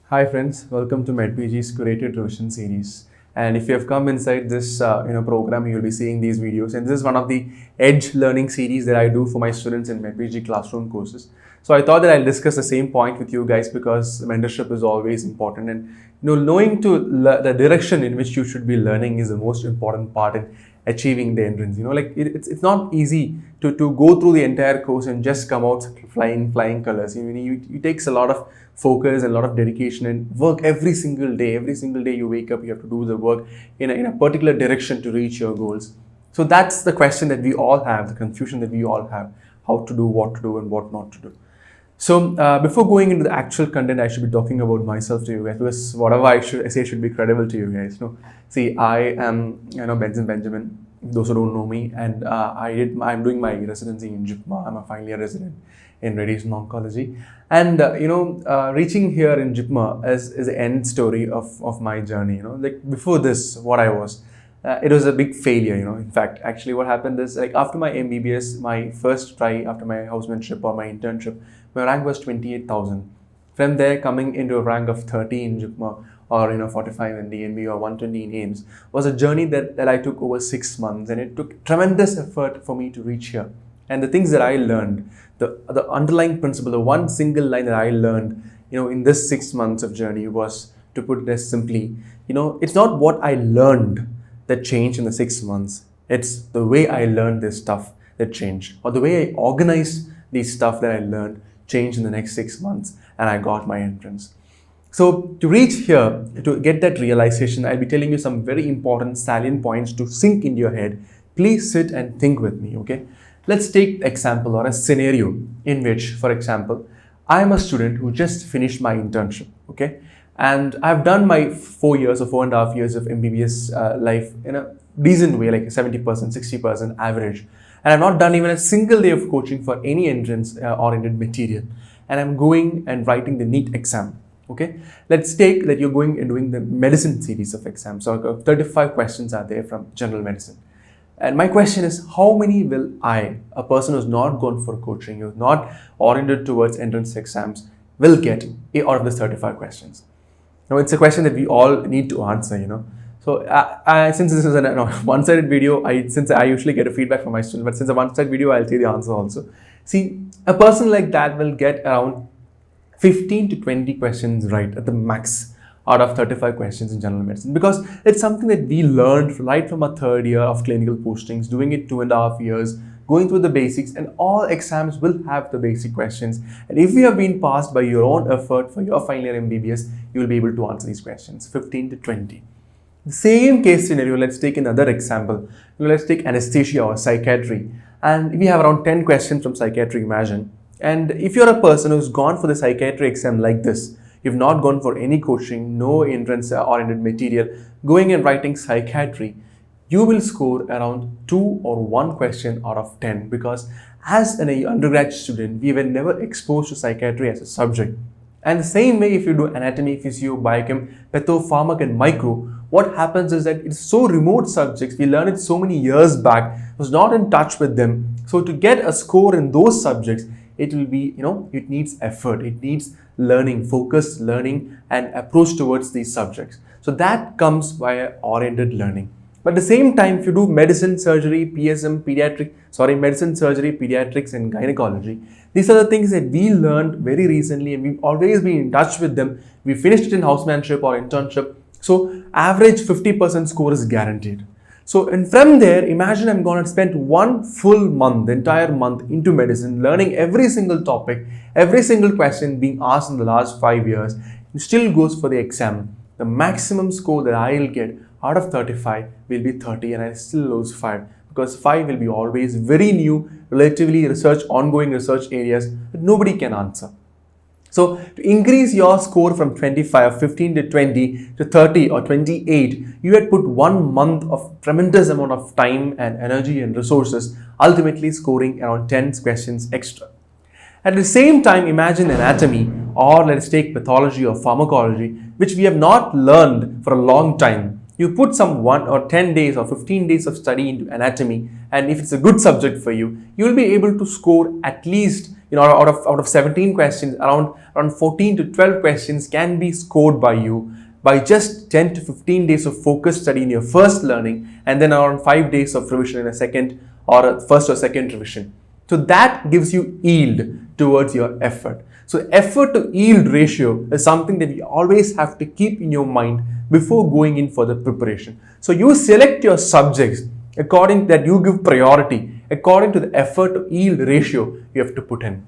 Hi friends, welcome to Medpg's curated revision series. And if you have come inside this program, you will be seeing these videos. And this is one of the Edge learning series that I do for my students in Medpg classroom courses. So I thought that I'll discuss the same point with you guys because mentorship is always important. And knowing the direction in which you should be learning is the most important part in achieving the entrance. It's not easy to go through the entire course and just come out flying colors. It takes a lot of focus and a lot of dedication and work every single day. Every single day you wake up, you have to do the work in a particular direction to reach your goals. So that's the question that we all have, the confusion that we all have, how to do, what to do and what not to do. So before going into the actual content, I should be talking about myself to you guys because whatever I say should be credible to you guys. See, I am Benjamin. Those who don't know me, and I'm doing my residency in JIPMA. I'm a final year resident in radiation oncology, and reaching here in JIPMA is the end story of my journey. Like before this, what I was. It was a big failure, In fact, actually, what happened is like after my MBBS, my first try after my housemanship or my internship, my rank was 28,000. From there, coming into a rank of 30 in JIPMA or 45 in DNB or 120 in AIMS was a journey that I took over 6 months, and it took tremendous effort for me to reach here. And the things that I learned, the underlying principle, the one single line that I learned, in this 6 months of journey was, to put it as simply, it's not what I learned that changed in the 6 months. It's the way I learned this stuff that changed, or the way I organized these stuff that I learned changed in the next 6 months, and I got my entrance. So to reach here, to get that realization, I'll be telling you some very important salient points to sink into your head. Please sit and think with me, okay? Let's take an example or a scenario in which, for example, I'm a student who just finished my internship, okay? And I've done my 4 years or 4.5 years of MBBS life in a decent way, like 70%, 60% average. And I've not done even a single day of coaching for any entrance-oriented material. And I'm going and writing the NEET exam, okay? Let's take that you're going and doing the medicine series of exams. So 35 questions are there from general medicine. And my question is, how many will I, a person who's not gone for coaching, who's not oriented towards entrance exams, will get out of the 35 questions? Now, it's a question that we all need to answer, So, since this is a one-sided video, since I usually get a feedback from my students, but since a one-sided video, I'll say the answer also. See, a person like that will get around 15 to 20 questions right at the max out of 35 questions in general medicine, because it's something that we learned right from our third year of clinical postings, doing it 2.5 years, going through the basics, and all exams will have the basic questions. And if you have been passed by your own effort for your final year MBBS, you will be able to answer these questions, 15 to 20. The same case scenario, let's take another example. Let's take anesthesia or psychiatry. And we have around 10 questions from psychiatry, imagine. And if you're a person who's gone for the psychiatry exam like this, you've not gone for any coaching, no entrance-oriented material, going and writing psychiatry, you will score around 2 or 1 question out of 10, because as an undergrad student, we were never exposed to psychiatry as a subject. And the same way, if you do anatomy, physio, biochem, patho, pharmac and micro, what happens is that it's so remote subjects, we learned it so many years back, was not in touch with them. So to get a score in those subjects, it will be, it needs effort, it needs learning, focused learning and approach towards these subjects. So that comes via oriented learning. But at the same time, if you do medicine, surgery, medicine, surgery, pediatrics and gynecology, these are the things that we learned very recently and we've always been in touch with them. We finished it in housemanship or internship. So average 50% score is guaranteed. So, and from there, imagine I'm going to spend 1 full month, the entire month into medicine, learning every single topic, every single question being asked in the last 5 years, and still goes for the exam. The maximum score that I'll get out of 35 will be 30, and I still lose 5, because 5 will be always very new, relatively ongoing research areas that nobody can answer. So to increase your score from 25, 15 to 20 to 30 or 28, you had put 1 month of tremendous amount of time and energy and resources, ultimately scoring around 10 questions extra. At the same time, imagine anatomy, or let's take pathology or pharmacology, which we have not learned for a long time. You put some 1 or 10 days or 15 days of study into anatomy, and if it's a good subject for you, you will be able to score at least, out of 17 questions, around 14 to 12 questions can be scored by you by just 10 to 15 days of focused study in your first learning, and then around 5 days of revision in a second or a first or second revision. So that gives you yield towards your effort. So effort to yield ratio is something that you always have to keep in your mind before going in for the preparation. So you select your subjects according that you give priority according to the effort to yield ratio you have to put in.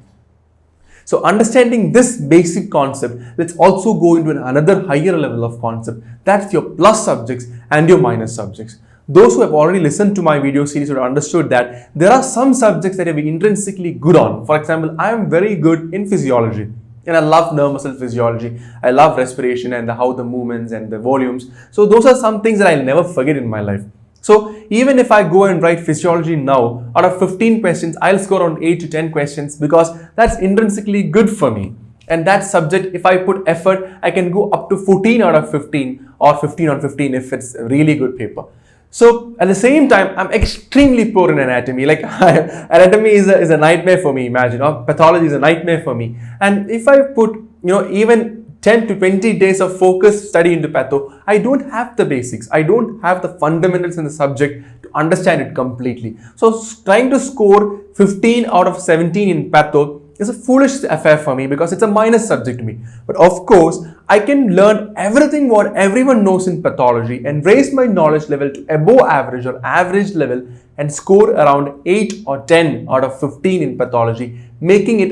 So understanding this basic concept, let's also go into another higher level of concept. That's your plus subjects and your minus subjects. Those who have already listened to my video series would have understood that there are some subjects that I'm intrinsically good on. For example, I am very good in physiology and I love nerve muscle physiology. I love respiration and how the movements and the volumes. So those are some things that I'll never forget in my life. So even if I go and write physiology now, out of 15 questions, I'll score around 8 to 10 questions because that's intrinsically good for me. And that subject, if I put effort, I can go up to 14 out of 15 or 15 on 15 if it's a really good paper. So at the same time, I'm extremely poor in anatomy. Like anatomy is a nightmare for me, imagine. Or pathology is a nightmare for me. And if I put, even 10 to 20 days of focused study into patho, I don't have the basics. I don't have the fundamentals in the subject to understand it completely. So trying to score 15 out of 17 in patho is a foolish affair for me because it's a minus subject to me. But of course, I can learn everything what everyone knows in pathology and raise my knowledge level to above average or average level and score around 8 or 10 out of 15 in pathology, making it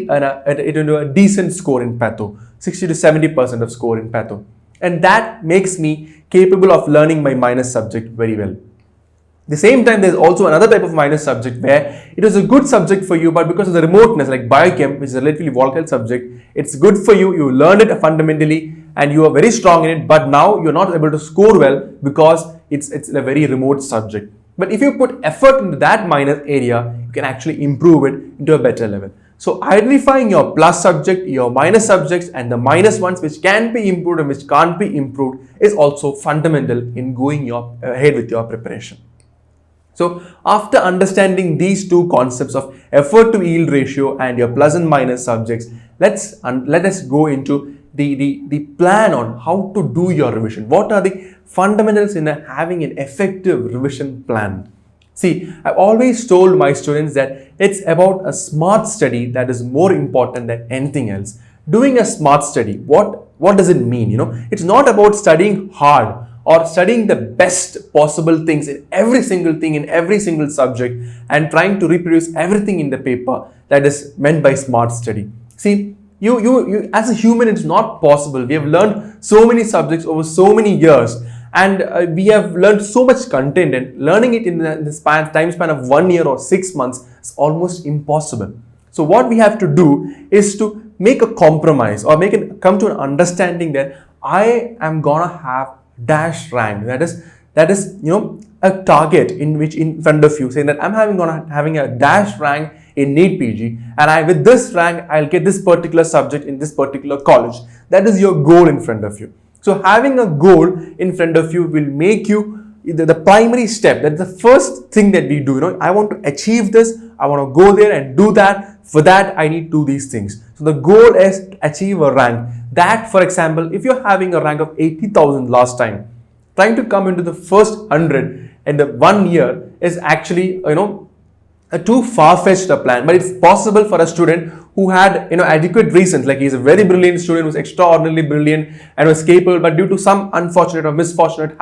into a decent score in patho, 60 to 70% of score in patho. And that makes me capable of learning my minus subject very well. At the same time, there's also another type of minus subject where it is a good subject for you, but because of the remoteness, like biochem, which is a relatively volatile subject, it's good for you. You learned it fundamentally and you are very strong in it, but now you're not able to score well because it's a very remote subject. But if you put effort into that minus area, you can actually improve it into a better level. So identifying your plus subject, your minus subjects, and the minus ones which can be improved and which can't be improved is also fundamental in going ahead with your preparation. So after understanding these two concepts of effort to yield ratio and your plus and minus subjects, let us go into the plan on how to do your revision. What are the fundamentals in having an effective revision plan? See, I've always told my students that it's about a smart study that is more important than anything else. Doing a smart study, what does it mean? It's not about studying hard or studying the best possible things in every single thing in every single subject and trying to reproduce everything in the paper that is meant by smart study. See, you as a human, it's not possible. We have learned so many subjects over so many years and we have learned so much content, and learning it in the time span of 1 year or 6 months is almost impossible. So what we have to do is to make a compromise or come to an understanding that I am gonna have dash rank, that is a target in front of you, saying that I'm having a dash rank in Neet-Pg, and with this rank I'll get this particular subject in this particular college. That is your goal in front of you. So having a goal in front of you will make you the primary step. That's the first thing that we do. I want to achieve this, I want to go there and do that. For that I need to do these things. So the goal is to achieve a rank. That, for example, if you're having a rank of 80,000 last time, trying to come into the first 100 in the 1 year is actually, a too far-fetched plan. But it's possible for a student who had, adequate reasons, like he's a very brilliant student, who's extraordinarily brilliant and was capable, but due to some unfortunate or misfortunate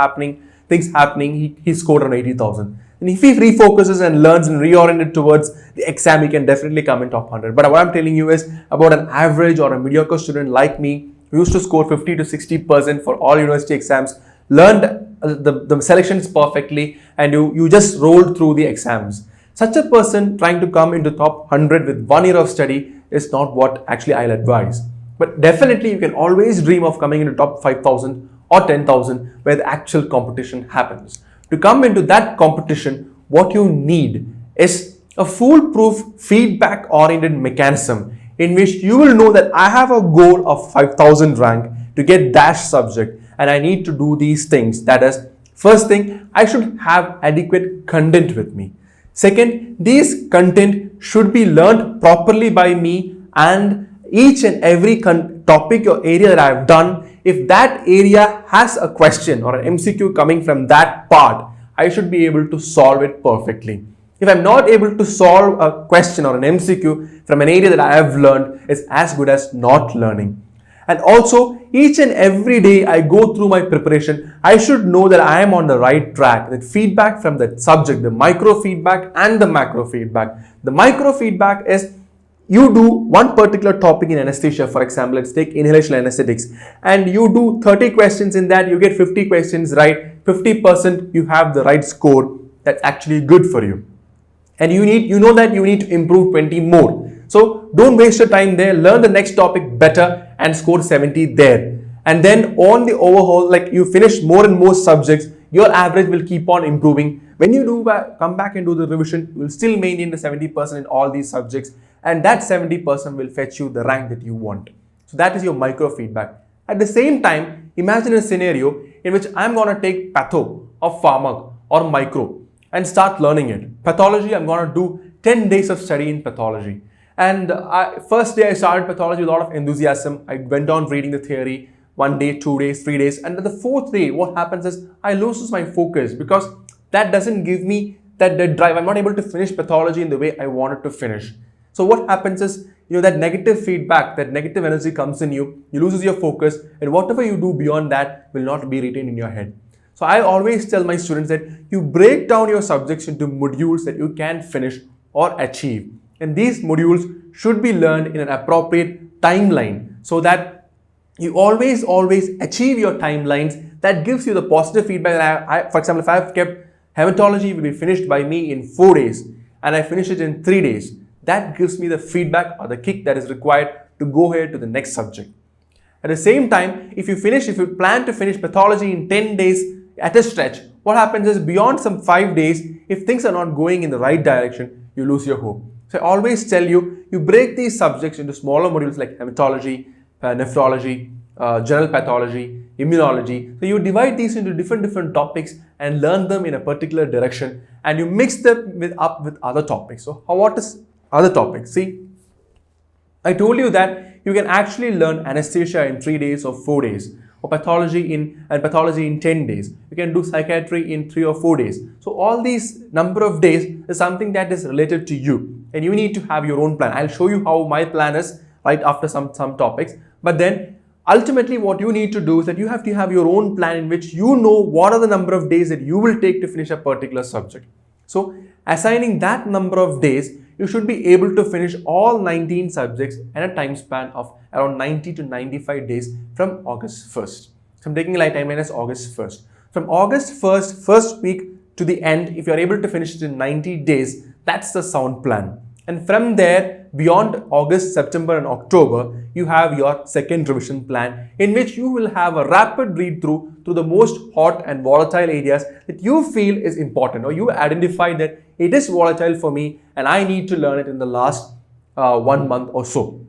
things happening, he scored around 80,000. And if he refocuses and learns and reoriented towards the exam, he can definitely come in top 100. But what I'm telling you is about an average or a mediocre student like me, who used to score 50 to 60% for all university exams, learned the selections perfectly, and you just rolled through the exams. Such a person trying to come into top 100 with 1 year of study is not what actually I'll advise. But definitely you can always dream of coming into top 5,000 or 10,000 where the actual competition happens. To come into that competition, what you need is a foolproof feedback-oriented mechanism in which you will know that I have a goal of 5,000 rank to get dash subject and I need to do these things. That is, First thing, I should have adequate content with me. Second, these content should be learned properly by me, and each and every topic or area that I've done, if that area has a question or an MCQ coming from that part, I should be able to solve it perfectly. If I'm not able to solve a question or an MCQ from an area that I have learned, it's as good as not learning. And also, each and every day I go through my preparation, I should know that I am on the right track. That feedback from the subject, the micro feedback and the macro feedback. The micro feedback is you do one particular topic in anesthesia. For example, let's take inhalation anesthetics, and you do 30 questions in that, you get 50 questions right, 50% you have the right score. That's actually good for you. And you know that you need to improve 20 more. So don't waste your time there. Learn the next topic better and score 70 there. And then on the overhaul, like you finish more and more subjects, your average will keep on improving. When you come back and do the revision, you will still maintain the 70% in all these subjects, and that 70% will fetch you the rank that you want. So that is your micro feedback. At the same time, imagine a scenario in which I'm going to take patho or pharmac or micro and start learning it. Pathology, I'm going to do 10 days of study in pathology. And first day I started pathology with a lot of enthusiasm. I went on reading the theory 1 day, 2 days, 3 days. And then the 4th day, what happens is I lose my focus because that doesn't give me that drive. I'm not able to finish pathology in the way I wanted to finish. So what happens is, that negative feedback, that negative energy comes in you loses your focus, and whatever you do beyond that will not be retained in your head. So I always tell my students that you break down your subjects into modules that you can finish or achieve. And these modules should be learned in an appropriate timeline so that you always achieve your timelines. That gives you the positive feedback. For example, if I have kept hematology will be finished by me in 4 days and I finish it in 3 days, that gives me the feedback or the kick that is required to go ahead to the next subject. At the same time, if you plan to finish pathology in 10 days at a stretch, what happens is beyond some 5 days, if things are not going in the right direction, you lose your hope. So I always tell you, you break these subjects into smaller modules like hematology, nephrology, general pathology, immunology. So you divide these into different topics and learn them in a particular direction, and you mix them up with other topics. So what is other topics? See, I told you that you can actually learn anesthesia in 3 days or 4 days, or pathology in 10 days. You can do psychiatry in 3 or 4 days. So all these number of days is something that is related to you, and you need to have your own plan. I'll show you how my plan is right after some topics. But then ultimately what you need to do is that you have to have your own plan in which you know what are the number of days that you will take to finish a particular subject. So assigning that number of days, you should be able to finish all 19 subjects in a time span of around 90 to 95 days from August 1st. So I'm taking a light timeline as August 1st. From August 1st, first week to the end, if you're able to finish it in 90 days, that's the sound plan. And from there, beyond August, September and October, you have your second revision plan in which you will have a rapid read through the most hot and volatile areas that you feel is important, or you identify that it is volatile for me and I need to learn it in the last 1 month or so.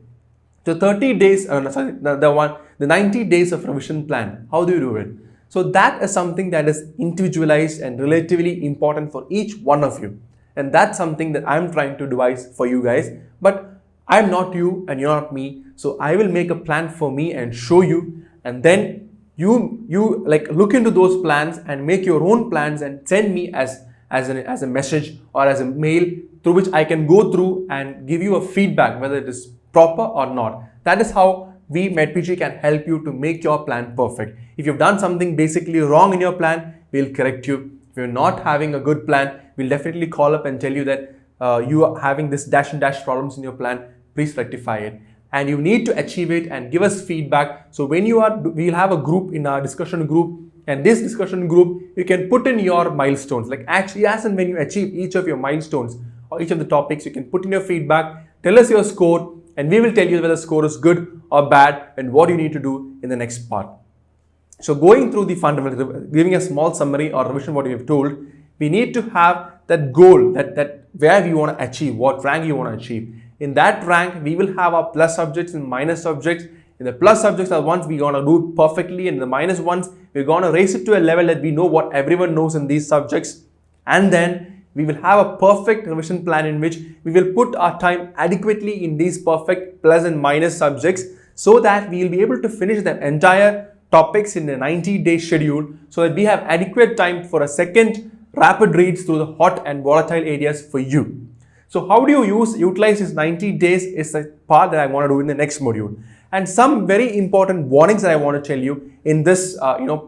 So 30 days, the 90 days of revision plan, how do you do it? So that is something that is individualized and relatively important for each one of you. And that's something that I'm trying to devise for you guys. But I'm not you and you're not me. So I will make a plan for me and show you. And then you like look into those plans and make your own plans and send me as a message or as a mail through which I can go through and give you a feedback whether it is proper or not. That is how we Medpg can help you to make your plan perfect. If you've done something basically wrong in your plan, we'll correct you. If you're not having a good plan, we'll definitely call up and tell you that you are having this dash and dash problems in your plan. Please rectify it. And you need to achieve it and give us feedback. So when we'll have a group in our discussion group, and this discussion group, you can put in your milestones. Like actually, as and when you achieve each of your milestones or each of the topics, you can put in your feedback, tell us your score, and we will tell you whether the score is good or bad and what you need to do in the next part. So going through the fundamentals, giving a small summary or revision what we have told, we need to have that goal, that where we want to achieve, what rank you want to achieve. In that rank, we will have our plus subjects and minus subjects. In the plus subjects are ones we're gonna do perfectly, and the minus ones we're gonna raise it to a level that we know what everyone knows in these subjects. And then we will have a perfect revision plan in which we will put our time adequately in these perfect plus and minus subjects, so that we will be able to finish the entire topics in a 90-day schedule, so that we have adequate time for a second rapid reads through the hot and volatile areas for you. So how do you utilize this 90 days is the part that I want to do in the next module. And some very important warnings that I want to tell you in this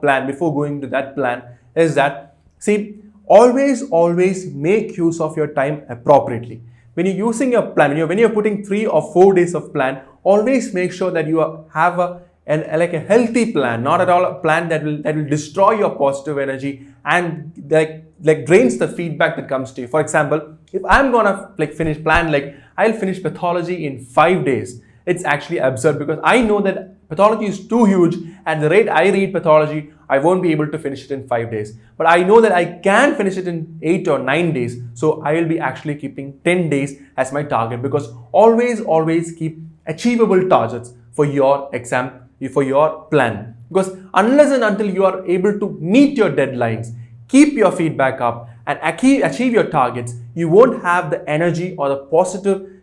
plan before going to that plan is that, see, always make use of your time appropriately. When you're using your plan, when you're putting 3 or 4 days of plan, always make sure that you have a healthy plan, not at all a plan that will destroy your positive energy and like drains the feedback that comes to you. For example, if I'm gonna finish plan, I'll finish pathology in 5 days, it's actually absurd, because I know that pathology is too huge. At the rate I read pathology, I won't be able to finish it in 5 days. But I know that I can finish it in 8 or 9 days. So I will be actually keeping 10 days as my target, because always keep achievable targets for your exam, for your plan. Because unless and until you are able to meet your deadlines, keep your feedback up and achieve your targets, you won't have the energy or the positive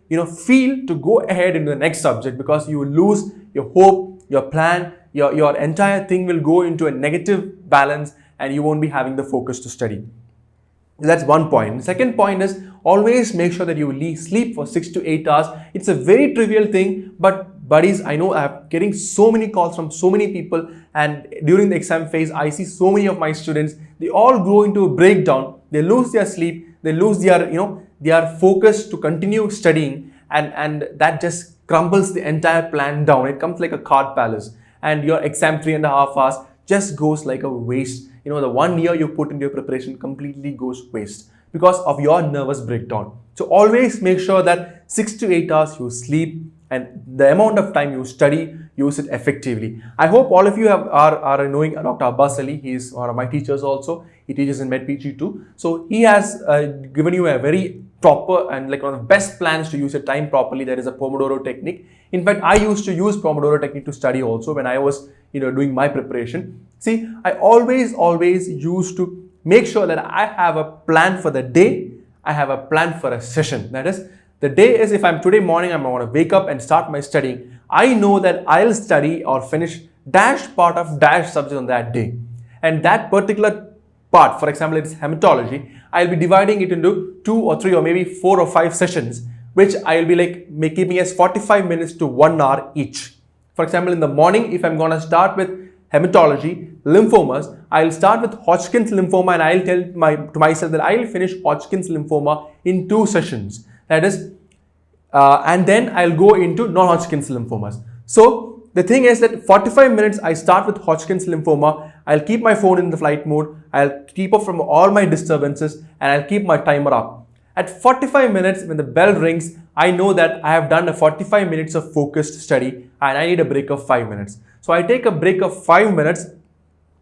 feel to go ahead into the next subject, because you will lose your hope, your plan, your entire thing will go into a negative balance, and you won't be having the focus to study. That's one point. The second point is always make sure that you sleep for 6 to 8 hours. It's a very trivial thing, but buddies, I know I'm getting so many calls from so many people, and during the exam phase, I see so many of my students, they all go into a breakdown, they lose their sleep, they lose their focus to continue studying, and that just crumbles the entire plan down. It comes like a card palace, and your exam 3.5 hours just goes like a waste. The 1 year you put into your preparation completely goes waste because of your nervous breakdown. So always make sure that 6 to 8 hours you sleep, and the amount of time you study, use it effectively. I hope all of you are knowing Dr. Abbas Ali. He is one of my teachers also. He teaches in Medpg too. So he has given you a very proper and one of the best plans to use your time properly. That is a Pomodoro Technique. In fact, I used to use Pomodoro Technique to study also when I was doing my preparation. See, I always used to make sure that I have a plan for the day. I have a plan for a session. That is, the day is, if I'm today morning, I'm going to wake up and start my studying. I know that I'll study or finish dash part of dash subject on that day. And that particular part, for example, it's hematology, I'll be dividing it into 2 or 3 or maybe 4 or 5 sessions, which I'll be keeping as 45 minutes to 1 hour each. For example, in the morning, if I'm going to start with hematology, lymphomas, I'll start with Hodgkin's lymphoma, and I'll tell to myself that I'll finish Hodgkin's lymphoma in 2 sessions. That is, and then I'll go into non-Hodgkin's lymphomas. So the thing is that 45 minutes I start with Hodgkin's lymphoma. I'll keep my phone in the flight mode. I'll keep up from all my disturbances, and I'll keep my timer up. At 45 minutes, when the bell rings, I know that I have done a 45 minutes of focused study, and I need a break of 5 minutes. So I take a break of 5 minutes,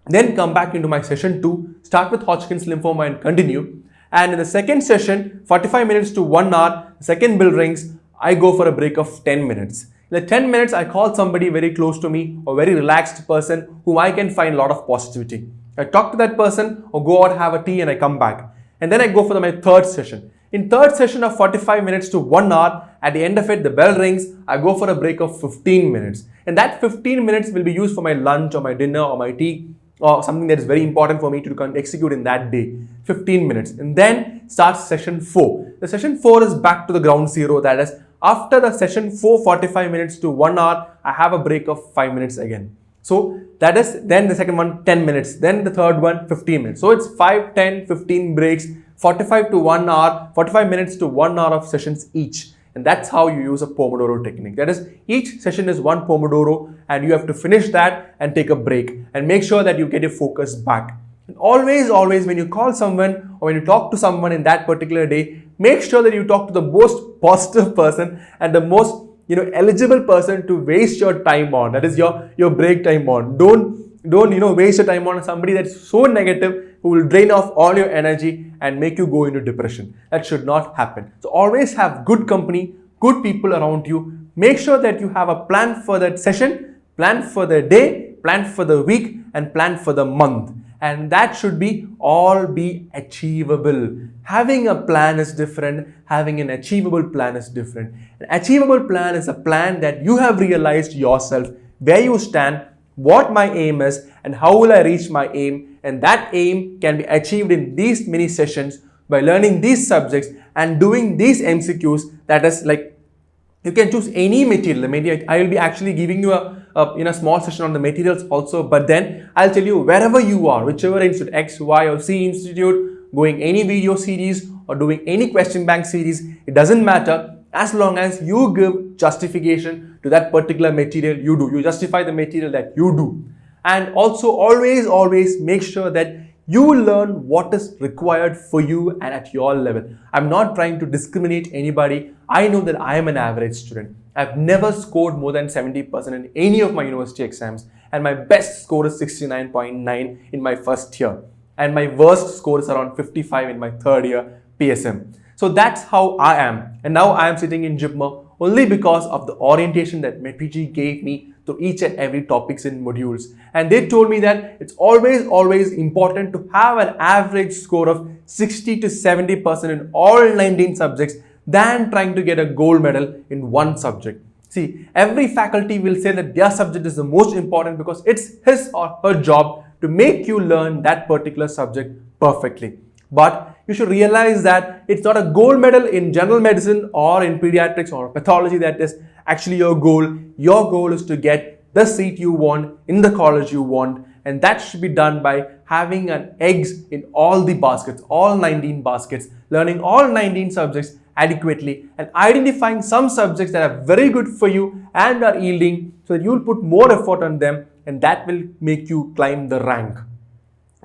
then come back into my session 2, start with Hodgkin's lymphoma and continue. And in the second session, 45 minutes to 1 hour, second bell rings, I go for a break of 10 minutes. In the 10 minutes, I call somebody very close to me, or very relaxed person whom I can find a lot of positivity. I talk to that person or go out, have a tea, and I come back. And then I go for my third session. In third session of 45 minutes to 1 hour, at the end of it, the bell rings, I go for a break of 15 minutes. And that 15 minutes will be used for my lunch or my dinner or my tea, or something that is very important for me to execute in that day. 15 minutes. And then starts session 4. The session 4 is back to the ground zero. That is, after the session 4, 45 minutes to 1 hour, I have a break of 5 minutes again. So that is, then the second one, 10 minutes. Then the third one, 15 minutes. So it's 5, 10, 15 breaks, 45 to 1 hour, 45 minutes to 1 hour of sessions each. And that's how you use a Pomodoro technique. That is, each session is 1 Pomodoro, and you have to finish that and take a break and make sure that you get your focus back. And always, when you call someone or when you talk to someone in that particular day, make sure that you talk to the most positive person and the most eligible person to waste your time on. That is your break time on. Don't waste your time on somebody that's so negative, who will drain off all your energy and make you go into depression. That should not happen. So always have good company, good people around you. Make sure that you have a plan for that session, plan for the day, plan for the week, and plan for the month. And that should be all be achievable. Having a plan is different. Having an achievable plan is different. An achievable plan is a plan that you have realized yourself, where you stand, what my aim is, and how will I reach my aim. And that aim can be achieved in these many sessions by learning these subjects and doing these MCQs. That is like, you can choose any material. Maybe I will be actually giving you a small session on the materials also, but then I'll tell you wherever you are, whichever institute, X, Y, or Z institute, going any video series or doing any question bank series, it doesn't matter, as long as you give justification to that particular material you do. You justify the material that you do. And also always make sure that you learn what is required for you and at your level. I'm not trying to discriminate anybody. I know that I am an average student. I've never scored more than 70% in any of my university exams, and my best score is 69.9 in my first year, and my worst score is around 55 in my third year PSM. So that's how I am, and now I am sitting in JIPMER only because of the orientation that Medpg gave me to each and every topics in modules. And they told me that it's always important to have an average score of 60 to 70% in all 19 subjects than trying to get a gold medal in one subject. See, every faculty will say that their subject is the most important because it's his or her job to make you learn that particular subject perfectly. But you should realize that it's not a gold medal in general medicine or in pediatrics or pathology that is actually your goal. Your goal is to get the seat you want in the college you want, and that should be done by having an eggs in all the baskets, all 19 baskets, learning all 19 subjects adequately, and identifying some subjects that are very good for you and are yielding, so that you will put more effort on them, and that will make you climb the rank.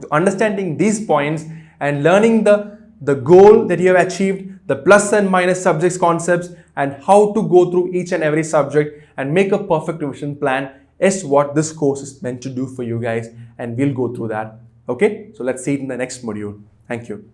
So understanding these points and learning the goal that you have achieved, the plus and minus subjects concepts, and how to go through each and every subject and make a perfect revision plan is what this course is meant to do for you guys, and we'll go through that. Okay, so let's see it in the next module. Thank you.